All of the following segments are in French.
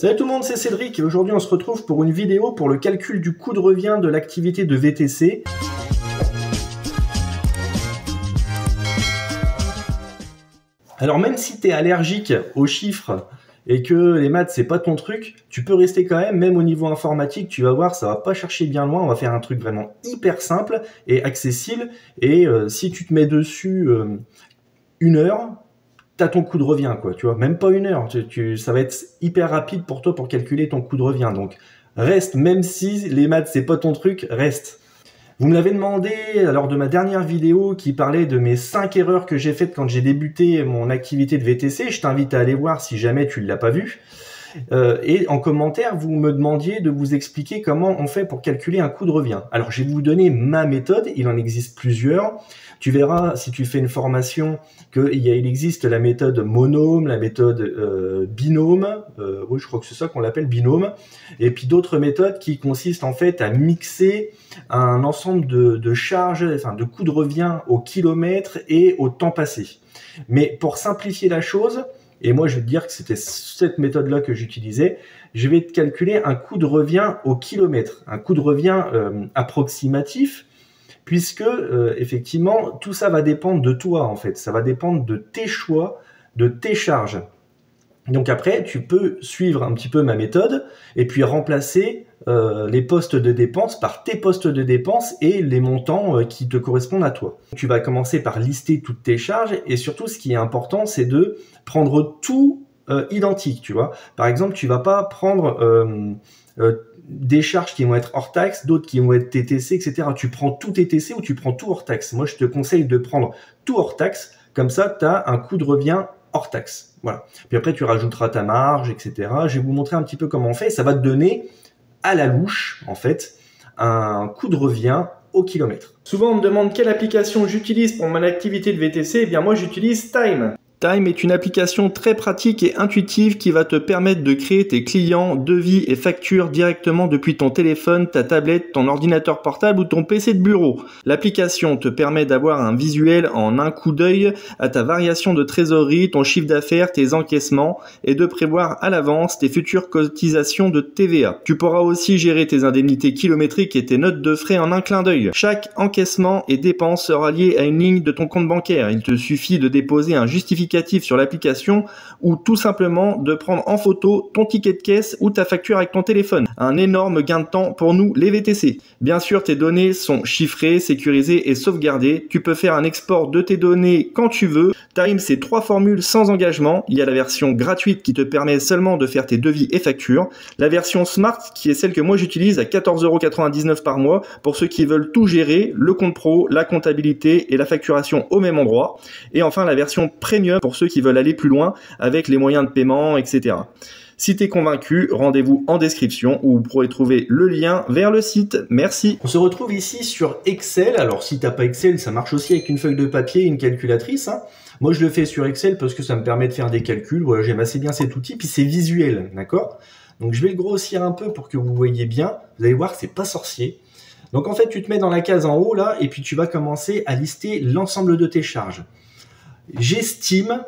Salut tout le monde, c'est Cédric et aujourd'hui on se retrouve pour une vidéo pour le calcul du coût de revient de l'activité de VTC. Alors même si tu es allergique aux chiffres et que les maths c'est pas ton truc, tu peux rester quand même au niveau informatique, tu vas voir, ça va pas chercher bien loin, on va faire un truc vraiment hyper simple et accessible et si tu te mets dessus une heure, t'as ton coût de revient, quoi, tu vois, même pas une heure, ça va être hyper rapide pour toi pour calculer ton coût de revient, donc reste, même si les maths c'est pas ton truc, reste. Vous me l'avez demandé lors de ma dernière vidéo qui parlait de mes 5 erreurs que j'ai faites quand j'ai débuté mon activité de VTC, je t'invite à aller voir si jamais tu ne l'as pas vu. Et en commentaire, vous me demandiez de vous expliquer comment on fait pour calculer un coût de revient. Alors, je vais vous donner ma méthode, il en existe plusieurs. Tu verras, si tu fais une formation, qu'il existe la méthode monome, la méthode binôme, oui, je crois que c'est ça qu'on l'appelle binôme, et puis d'autres méthodes qui consistent en fait à mixer un ensemble de charges, enfin de coûts de revient au kilomètre et au temps passé. Mais pour simplifier la chose, et moi je vais te dire que c'était cette méthode-là que j'utilisais, je vais te calculer un coût de revient au kilomètre, un coût de revient approximatif, puisque effectivement tout ça va dépendre de toi en fait, ça va dépendre de tes choix, de tes charges. Donc après tu peux suivre un petit peu ma méthode et puis remplacer les postes de dépenses par tes postes de dépenses et les montants qui te correspondent à toi. Tu vas commencer par lister toutes tes charges et surtout ce qui est important c'est de prendre tout identique, tu vois. Par exemple tu vas pas prendre des charges qui vont être hors taxe, d'autres qui vont être TTC, etc. Tu prends tout TTC ou tu prends tout hors taxe. Moi, je te conseille de prendre tout hors taxe. Comme ça, tu as un coût de revient hors taxe. Voilà. Puis après, tu rajouteras ta marge, etc. Je vais vous montrer un petit peu comment on fait. Ça va te donner à la louche, en fait, un coût de revient au kilomètre. Souvent, on me demande quelle application j'utilise pour mon activité de VTC. Eh bien, moi, j'utilise Time. Time est une application très pratique et intuitive qui va te permettre de créer tes clients, devis et factures directement depuis ton téléphone, ta tablette, ton ordinateur portable ou ton PC de bureau. L'application te permet d'avoir un visuel en un coup d'œil à ta variation de trésorerie, ton chiffre d'affaires, tes encaissements et de prévoir à l'avance tes futures cotisations de TVA. Tu pourras aussi gérer tes indemnités kilométriques et tes notes de frais en un clin d'œil. Chaque encaissement et dépense sera lié à une ligne de ton compte bancaire. Il te suffit de déposer un justificatif sur l'application ou tout simplement de prendre en photo ton ticket de caisse ou ta facture avec ton téléphone. Un énorme gain de temps pour nous les VTC. Bien sûr, tes données sont chiffrées, sécurisées et sauvegardées. Tu peux faire un export de tes données quand tu veux. Time, c'est 3 formules sans engagement. Il y a la version gratuite qui te permet seulement de faire tes devis et factures. La version Smart qui est celle que moi j'utilise à 14,99 € par mois pour ceux qui veulent tout gérer, le compte pro, la comptabilité et la facturation au même endroit. Et enfin la version Premium pour ceux qui veulent aller plus loin avec les moyens de paiement, etc. Si tu es convaincu, rendez-vous en description où vous pourrez trouver le lien vers le site. Merci. On se retrouve ici sur Excel. Alors si tu n'as pas Excel, ça marche aussi avec une feuille de papier et une calculatrice. Hein. Moi je le fais sur Excel parce que ça me permet de faire des calculs. Voilà, j'aime assez bien cet outil, puis c'est visuel, d'accord? Donc je vais le grossir un peu pour que vous voyez bien. Vous allez voir, c'est pas sorcier. Donc en fait, tu te mets dans la case en haut là, et puis tu vas commencer à lister l'ensemble de tes charges. J'estime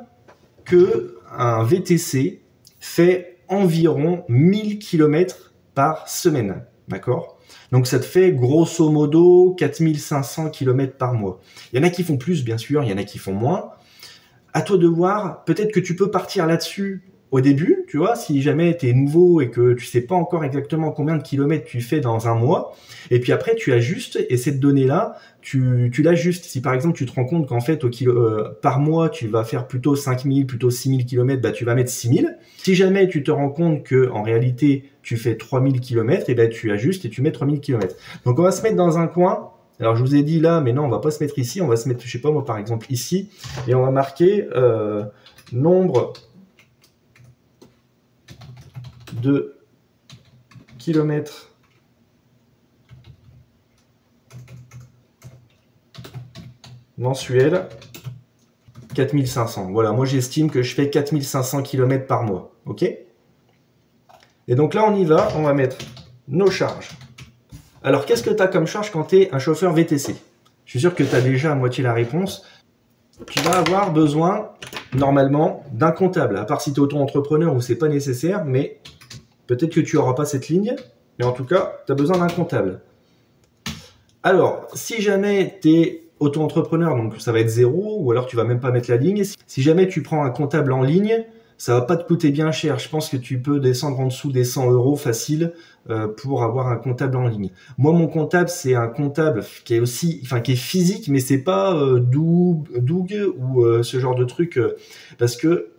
que un VTC fait environ 1000 km par semaine, d'accord? Donc ça te fait grosso modo 4500 km par mois. Il y en a qui font plus, bien sûr, il y en a qui font moins. À toi de voir, peut-être que tu peux partir là-dessus au début, tu vois, si jamais tu es nouveau et que tu sais pas encore exactement combien de kilomètres tu fais dans un mois, et puis après tu ajustes, et cette donnée-là, tu l'ajustes. Si par exemple tu te rends compte qu'en fait par mois tu vas faire plutôt 5000, plutôt 6000 km, bah tu vas mettre 6000. Si jamais tu te rends compte que en réalité tu fais 3000 km, et ben tu ajustes et tu mets 3000 km. Donc on va se mettre dans un coin. Alors je vous ai dit là, mais non, on va pas se mettre ici, on va se mettre, je sais pas moi par exemple ici, et on va marquer nombre de kilomètres mensuels, 4500. Voilà, moi j'estime que je fais 4500 km par mois. Ok? Et donc là on y va, on va mettre nos charges. Alors qu'est-ce que tu as comme charge quand tu es un chauffeur VTC? Je suis sûr que tu as déjà à moitié la réponse. Tu vas avoir besoin normalement d'un comptable, à part si tu es auto-entrepreneur où c'est pas nécessaire, mais Peut-être que tu n'auras pas cette ligne, mais en tout cas, tu as besoin d'un comptable. Alors, si jamais tu es auto-entrepreneur, donc ça va être 0, ou alors tu vas même pas mettre la ligne. Si jamais tu prends un comptable en ligne, ça va pas te coûter bien cher. Je pense que tu peux descendre en dessous des 100 € facile pour avoir un comptable en ligne. Moi, mon comptable, c'est un comptable qui est aussi, enfin qui est physique, mais c'est pas Doug ou ce genre de truc, parce que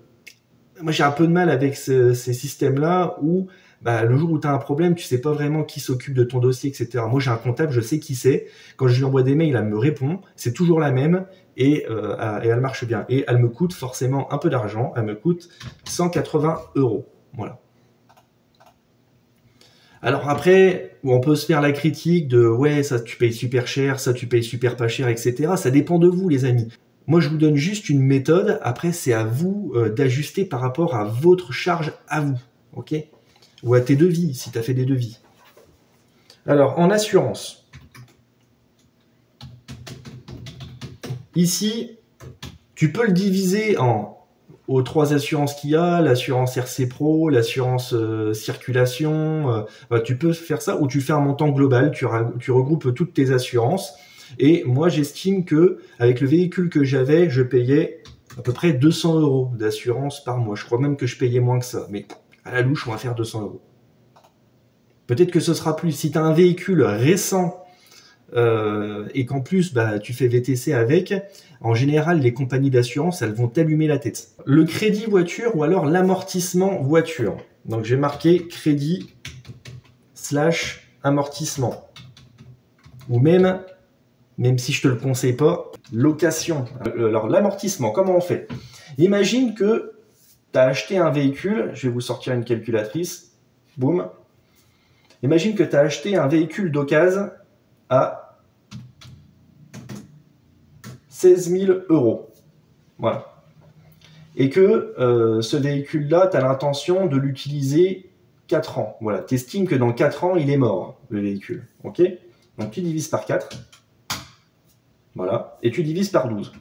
moi j'ai un peu de mal avec ces systèmes-là où bah, le jour où tu as un problème, tu sais pas vraiment qui s'occupe de ton dossier, etc. Moi j'ai un comptable, je sais qui c'est. Quand je lui envoie des mails, elle me répond. C'est toujours la même et elle marche bien. Et elle me coûte forcément un peu d'argent. Elle me coûte 180 €. Voilà. Alors après, on peut se faire la critique de ouais, ça tu payes super cher, ça tu payes super pas cher, etc. Ça dépend de vous, les amis. Moi, je vous donne juste une méthode. Après, c'est à vous d'ajuster par rapport à votre charge à vous, ok? Ou à tes devis, si tu as fait des devis. Alors, en assurance. Ici, tu peux le diviser aux 3 assurances qu'il y a, l'assurance RC Pro, l'assurance circulation. Tu peux faire ça, ou tu fais un montant global, tu regroupes toutes tes assurances. Et moi, j'estime que avec le véhicule que j'avais, je payais à peu près 200 € d'assurance par mois. Je crois même que je payais moins que ça. Mais à la louche, on va faire 200 €. Peut-être que ce sera plus. Si tu as un véhicule récent et qu'en plus bah, tu fais VTC avec, en général, les compagnies d'assurance, elles vont t'allumer la tête. Le crédit voiture ou alors l'amortissement voiture. Donc, j'ai marqué crédit / amortissement. Ou même si je te le conseille pas, location. Alors, l'amortissement, comment on fait? Imagine que tu as acheté un véhicule, je vais vous sortir une calculatrice, boum. Imagine que tu as acheté un véhicule d'occasion à 16 000 €. Voilà. Et que ce véhicule-là, tu as l'intention de l'utiliser 4 ans. Voilà. Tu estimes que dans 4 ans, il est mort, le véhicule. Ok? Donc, tu divises par 4. Voilà. Et tu divises par 12.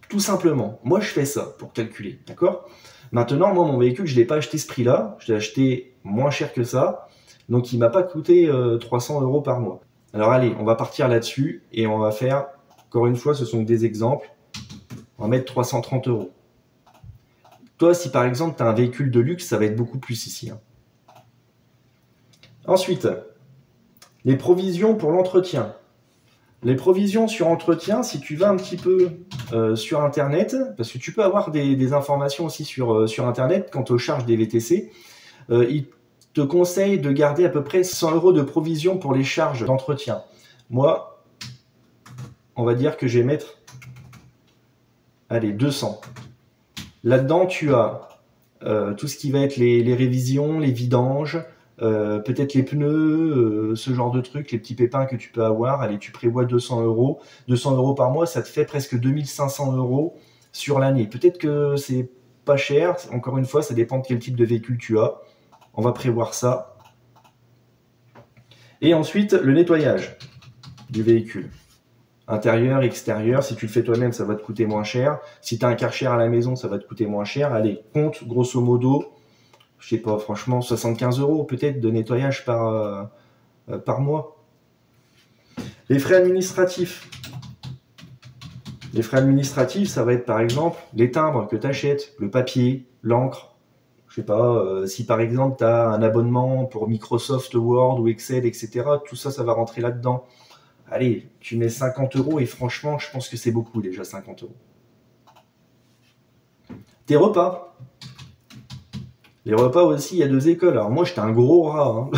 Tout simplement. Moi, je fais ça pour calculer. D'accord? Maintenant, moi, mon véhicule, je ne l'ai pas acheté ce prix-là. Je l'ai acheté moins cher que ça. Donc, il ne m'a pas coûté 300 € par mois. Alors, allez, on va partir là-dessus et on va faire, encore une fois, ce sont des exemples. On va mettre 330 €. Toi, si par exemple, tu as un véhicule de luxe, ça va être beaucoup plus ici. Hein. Ensuite, les provisions pour l'entretien. Les provisions sur entretien, si tu vas un petit peu sur Internet, parce que tu peux avoir des informations aussi sur Internet quant aux charges des VTC, ils te conseillent de garder à peu près 100 € de provision pour les charges d'entretien. Moi, on va dire que je vais mettre, allez, 200. Là-dedans, tu as tout ce qui va être les révisions, les vidanges, peut-être les pneus, ce genre de trucs, les petits pépins que tu peux avoir. Allez, tu prévois 200 €. 200 € par mois, ça te fait presque 2500 € sur l'année. Peut-être que c'est pas cher. Encore une fois, ça dépend de quel type de véhicule tu as. On va prévoir ça. Et ensuite, le nettoyage du véhicule. Intérieur, extérieur, si tu le fais toi-même, ça va te coûter moins cher. Si tu as un Karcher à la maison, ça va te coûter moins cher. Allez, compte grosso modo, je sais pas, franchement, 75 € peut-être de nettoyage par mois. Les frais administratifs. Les frais administratifs, ça va être par exemple les timbres que tu achètes, le papier, l'encre. Je sais pas, si par exemple tu as un abonnement pour Microsoft Word ou Excel, etc., tout ça, ça va rentrer là-dedans. Allez, tu mets 50 € et franchement, je pense que c'est beaucoup déjà, 50 €. Tes repas. Les repas aussi, il y a 2 écoles. Alors moi, j'étais un gros rat. Hein.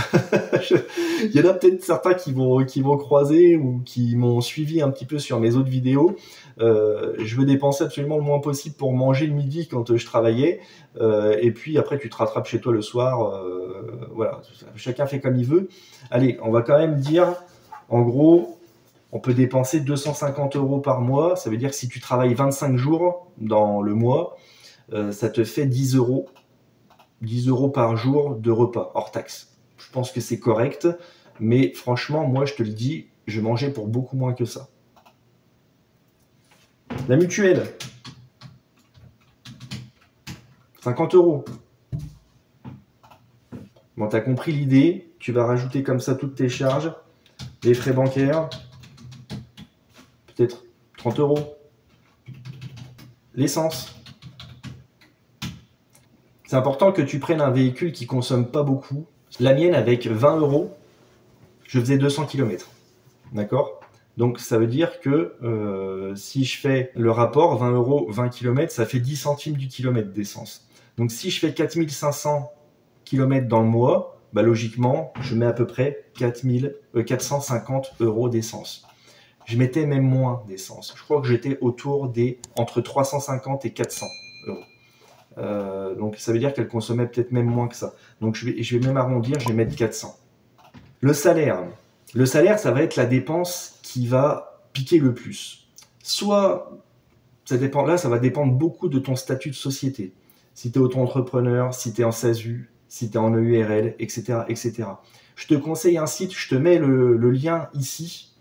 Il y en a peut-être certains qui vont croiser ou qui m'ont suivi un petit peu sur mes autres vidéos. Je veux dépenser absolument le moins possible pour manger le midi quand je travaillais. Et puis après, tu te rattrapes chez toi le soir. Voilà, chacun fait comme il veut. Allez, on va quand même dire, en gros, on peut dépenser 250 € par mois. Ça veut dire que si tu travailles 25 jours dans le mois, ça te fait 10 €. 10 € par jour de repas, hors taxe. Je pense que c'est correct, mais franchement, moi, je te le dis, je mangeais pour beaucoup moins que ça. La mutuelle, 50 €. Bon, tu as compris l'idée. Tu vas rajouter comme ça toutes tes charges, les frais bancaires, peut-être 30 €, l'essence. C'est important que tu prennes un véhicule qui ne consomme pas beaucoup. La mienne, avec 20 €, je faisais 200 km. D'accord? Donc ça veut dire que si je fais le rapport, 20 €, 20 km, ça fait 10 centimes du kilomètre d'essence. Donc si je fais 4500 km dans le mois, bah logiquement, je mets à peu près 450 € d'essence. Je mettais même moins d'essence. Je crois que j'étais autour des entre 350 et 400 €. Donc ça veut dire qu'elle consommait peut-être même moins que ça. Donc je vais même arrondir, je vais mettre 400. Le salaire, ça va être la dépense qui va piquer le plus. Soit, ça va dépendre beaucoup de ton statut de société. Si tu es auto-entrepreneur, si tu es en SASU, si tu es en EURL, etc., etc. Je te conseille un site, je te mets le lien ici.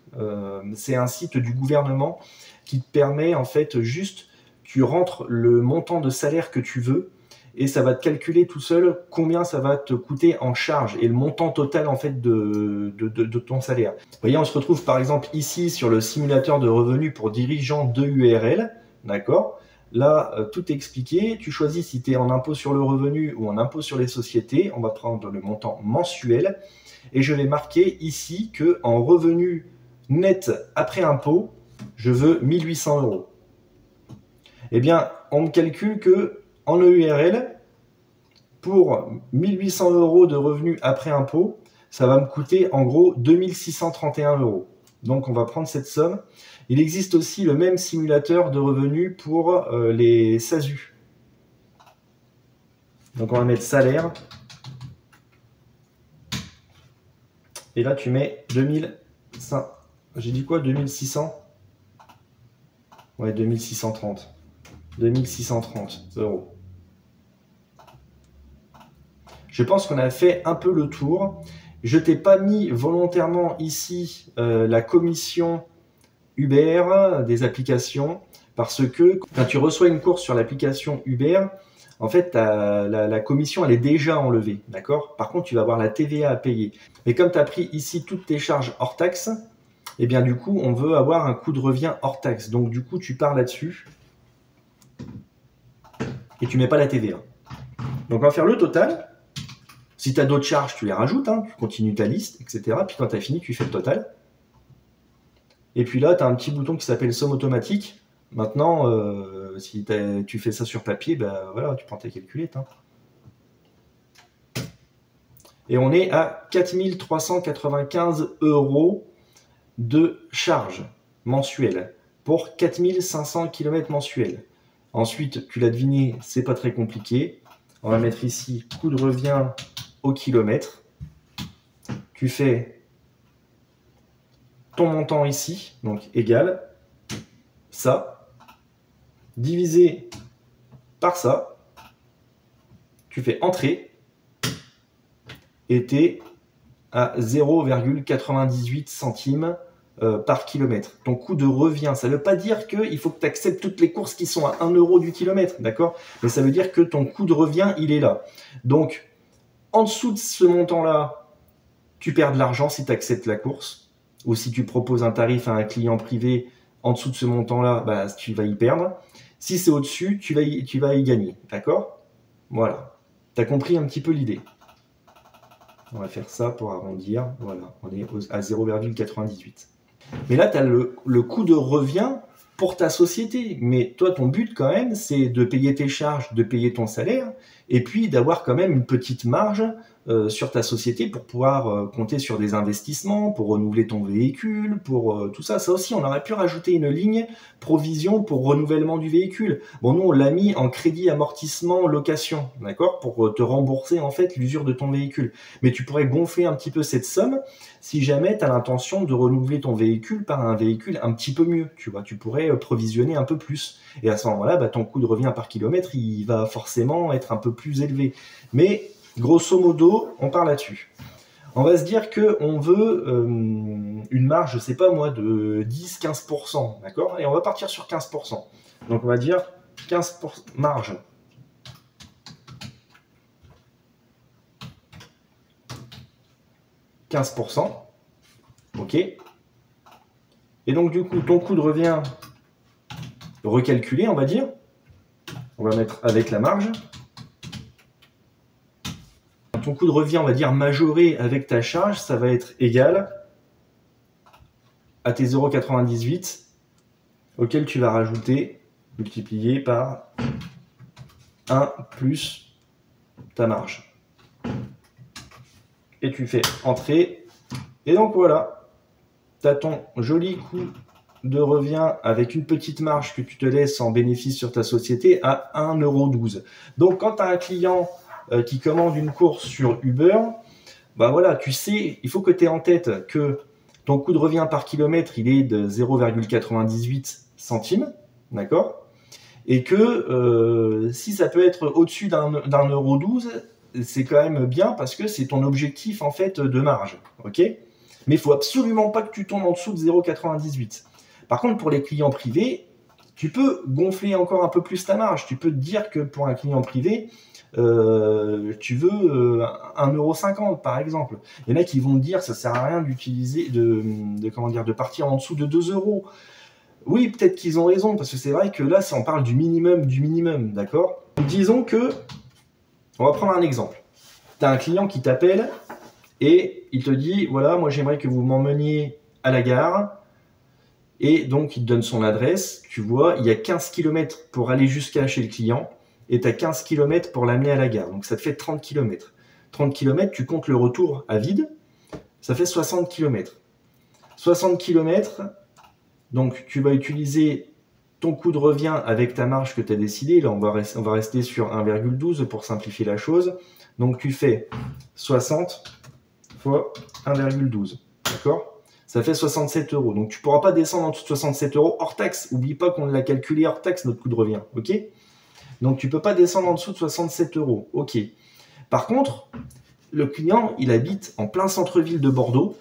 C'est un site du gouvernement qui te permet, en fait, juste, tu rentres le montant de salaire que tu veux et ça va te calculer tout seul combien ça va te coûter en charge et le montant total, en fait, de ton salaire. Vous voyez, on se retrouve par exemple ici sur le simulateur de revenus pour dirigeants de URL, d'accord? Là, tout est expliqué. Tu choisis si tu es en impôt sur le revenu ou en impôt sur les sociétés. On va prendre le montant mensuel. Et je vais marquer ici qu'en revenu net après impôt, je veux 1800 €. Eh bien, on me calcule qu'en EURL, pour 1800 € de revenus après impôt, ça va me coûter en gros 2631 €. Donc on va prendre cette somme. Il existe aussi le même simulateur de revenus pour les SASU. Donc on va mettre salaire. Et là tu mets 2500. J'ai dit quoi? 2600? Ouais, 2630. 2630 €. Je pense qu'on a fait un peu le tour. Je t'ai pas mis volontairement ici la commission Uber des applications, parce que quand tu reçois une course sur l'application Uber, en fait, la commission, elle est déjà enlevée, d'accord? Par contre, tu vas avoir la TVA à payer. Mais comme tu as pris ici toutes tes charges hors taxe, eh bien, du coup, on veut avoir un coût de revient hors taxe. Donc, du coup, tu pars là-dessus et tu mets pas la TVA. Donc, on va faire le total. Si tu as d'autres charges, tu les rajoutes, hein, tu continues ta liste, etc. Puis quand tu as fini, tu fais le total. Et puis là, tu as un petit bouton qui s'appelle somme automatique. Maintenant, si tu fais ça sur papier, ben voilà, tu prends ta calculette. Hein. Et on est à 4395 € de charge mensuelle pour 4500 km mensuels. Ensuite, tu l'as deviné, c'est pas très compliqué. On va mettre ici coût de revient au kilomètre. Tu fais ton montant ici, donc égal ça, divisé par ça. Tu fais entrée et tu es à 0,98 centimes par kilomètre. Ton coût de revient, ça ne veut pas dire qu'il faut que tu acceptes toutes les courses qui sont à 1 € du kilomètre, d'accord? Mais ça veut dire que ton coût de revient, il est là. Donc, en dessous de ce montant-là, tu perds de l'argent si tu acceptes la course, ou si tu proposes un tarif à un client privé en dessous de ce montant-là, bah, tu vas y perdre. Si c'est au-dessus, tu vas y gagner, d'accord? Voilà. Tu as compris un petit peu l'idée. On va faire ça pour arrondir. Voilà, on est à 0,98. Mais là, tu as le coût de revient pour ta société. Mais toi, ton but quand même, c'est de payer tes charges, de payer ton salaire, et puis d'avoir quand même une petite marge sur ta société pour pouvoir compter sur des investissements, pour renouveler ton véhicule, pour tout ça. Ça aussi, on aurait pu rajouter une ligne provision pour renouvellement du véhicule. Bon, nous, on l'a mis en crédit amortissement location, d'accord, pour te rembourser en fait l'usure de ton véhicule. Mais tu pourrais gonfler un petit peu cette somme si jamais tu as l'intention de renouveler ton véhicule par un véhicule un petit peu mieux. Tu vois, tu pourrais provisionner un peu plus. Et à ce moment-là, bah, ton coût de revient par kilomètre, il va forcément être un peu plus élevé. Mais grosso modo, on part là-dessus. On va se dire qu'on veut une marge, je ne sais pas moi, de 10-15%, d'accord? Et on va partir sur 15%. Donc on va dire 15% marge. 15%. OK. Et donc, du coup, ton coût de revient recalculé, on va dire. On va mettre avec la marge. Ton coût de revient, on va dire, majoré avec ta charge, ça va être égal à tes 0,98 auquel tu vas rajouter, multiplié par 1 plus ta marge. Et tu fais entrer. Et donc voilà, tu as ton joli coût de revient avec une petite marge que tu te laisses en bénéfice sur ta société à 1,12 €. Donc quand tu as un client qui commande une course sur Uber, bah voilà, tu sais, il faut que tu aies en tête que ton coût de revient par kilomètre, il est de 0,98 centimes, d'accord? Et que si ça peut être au-dessus d'1,12 €, c'est quand même bien parce que c'est ton objectif en fait de marge, ok? Mais il faut absolument pas que tu tombes en dessous de 0,98. Par contre, pour les clients privés, tu peux gonfler encore un peu plus ta marge. Tu peux te dire que pour un client privé, tu veux 1,50 € par exemple. Il y en a qui vont te dire ça sert à rien d'utiliser de partir en dessous de 2 €. Oui, peut-être qu'ils ont raison, parce que c'est vrai que là, on parle du minimum, d'accord? Disons que, on va prendre un exemple. Tu as un client qui t'appelle et il te dit, voilà, moi j'aimerais que vous m'emmeniez à la gare. Et donc, il te donne son adresse. Tu vois, il y a 15 km pour aller jusqu'à chez le client et tu as 15 km pour l'amener à la gare. Donc, ça te fait 30 km. 30 km, tu comptes le retour à vide, ça fait 60 km. 60 km, donc tu vas utiliser ton coût de revient avec ta marge que tu as décidé. Là, on va rester sur 1,12 € pour simplifier la chose. Donc, tu fais 60 fois 1,12 €. D'accord? Ça fait 67 €. Donc, tu ne pourras pas descendre en dessous de 67 € hors taxe. N'oublie pas qu'on l'a calculé hors taxe, notre coût de revient. OK? Donc, tu ne peux pas descendre en dessous de 67 €. OK. Par contre, le client, il habite en plein centre-ville de Bordeaux.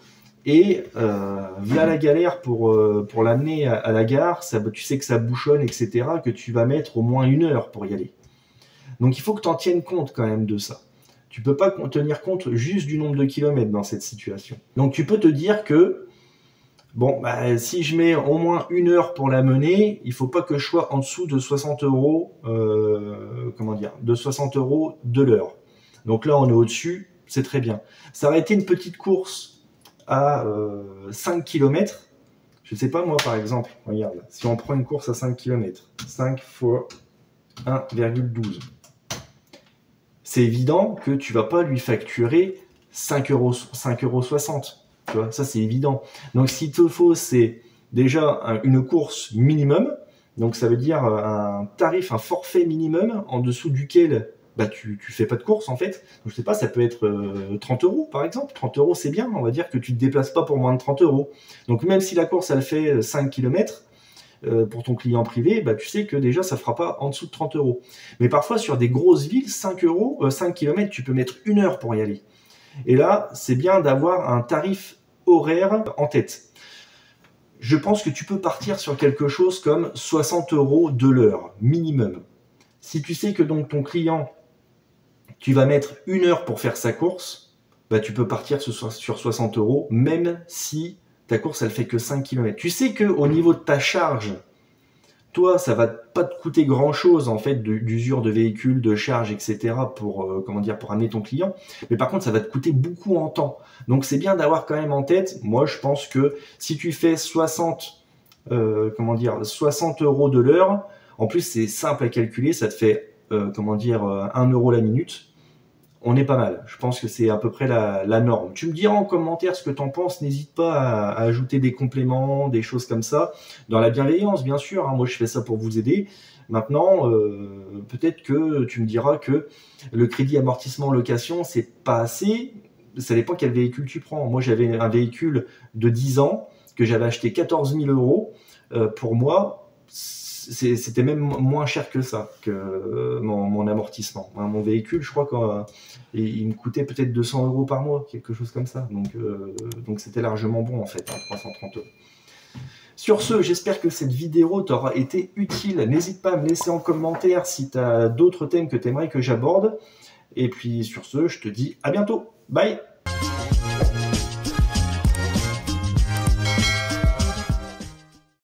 Et via la galère pour l'amener à la gare, tu sais que ça bouchonne, etc., que tu vas mettre au moins 1 heure pour y aller. Donc il faut que tu en tiennes compte quand même de ça. Tu ne peux pas tenir compte juste du nombre de kilomètres dans cette situation. Donc tu peux te dire que, bon, bah, si je mets au moins 1 heure pour l'amener, il ne faut pas que je sois en dessous de 60 €, de 60 € de l'heure. Donc là, on est au-dessus, c'est très bien. Ça aurait été une petite course à 5 km, je ne sais pas moi par exemple, regarde, si on prend une course à 5 km, 5 fois 1,12 €, c'est évident que tu ne vas pas lui facturer 5,60 €, tu vois, ça c'est évident. Donc ce qu'il te faut, c'est déjà une course minimum, donc ça veut dire un tarif, un forfait minimum en dessous duquel bah, tu fais pas de course en fait. Donc, je sais pas, ça peut être 30 € par exemple. 30 € c'est bien, on va dire que tu te déplaces pas pour moins de 30 €. Donc même si la course elle fait 5 km pour ton client privé, bah, tu sais que déjà ça fera pas en dessous de 30 €. Mais parfois sur des grosses villes, 5 km, tu peux mettre 1 heure pour y aller. Et là, c'est bien d'avoir un tarif horaire en tête. Je pense que tu peux partir sur quelque chose comme 60 € de l'heure, minimum. Si tu sais que donc ton client, tu vas mettre 1 heure pour faire sa course, bah tu peux partir sur 60 €, même si ta course, elle fait que 5 km. Tu sais qu'au niveau de ta charge, toi, ça va pas te coûter grand-chose en fait d'usure de véhicule, de charge, etc. pour amener ton client. Mais par contre, ça va te coûter beaucoup en temps. Donc, c'est bien d'avoir quand même en tête. Moi, je pense que si tu fais 60 € de l'heure, en plus, c'est simple à calculer, ça te fait 1 € la minute. On est pas mal. Je pense que c'est à peu près la norme. Tu me diras en commentaire ce que tu en penses. N'hésite pas à ajouter des compléments, des choses comme ça. Dans la bienveillance, bien sûr. Moi, je fais ça pour vous aider. Maintenant, peut-être que tu me diras que le crédit amortissement location, c'est pas assez. Ça dépend quel véhicule tu prends. Moi, j'avais un véhicule de 10 ans que j'avais acheté 14 000 €. Pour moi, c'était même moins cher que ça, que mon amortissement. Mon véhicule, je crois qu'il me coûtait peut-être 200 € par mois, quelque chose comme ça. Donc c'était largement bon en fait, 330 €. Sur ce, j'espère que cette vidéo t'aura été utile. N'hésite pas à me laisser en commentaire si tu as d'autres thèmes que tu aimerais que j'aborde. Et puis sur ce, je te dis à bientôt. Bye!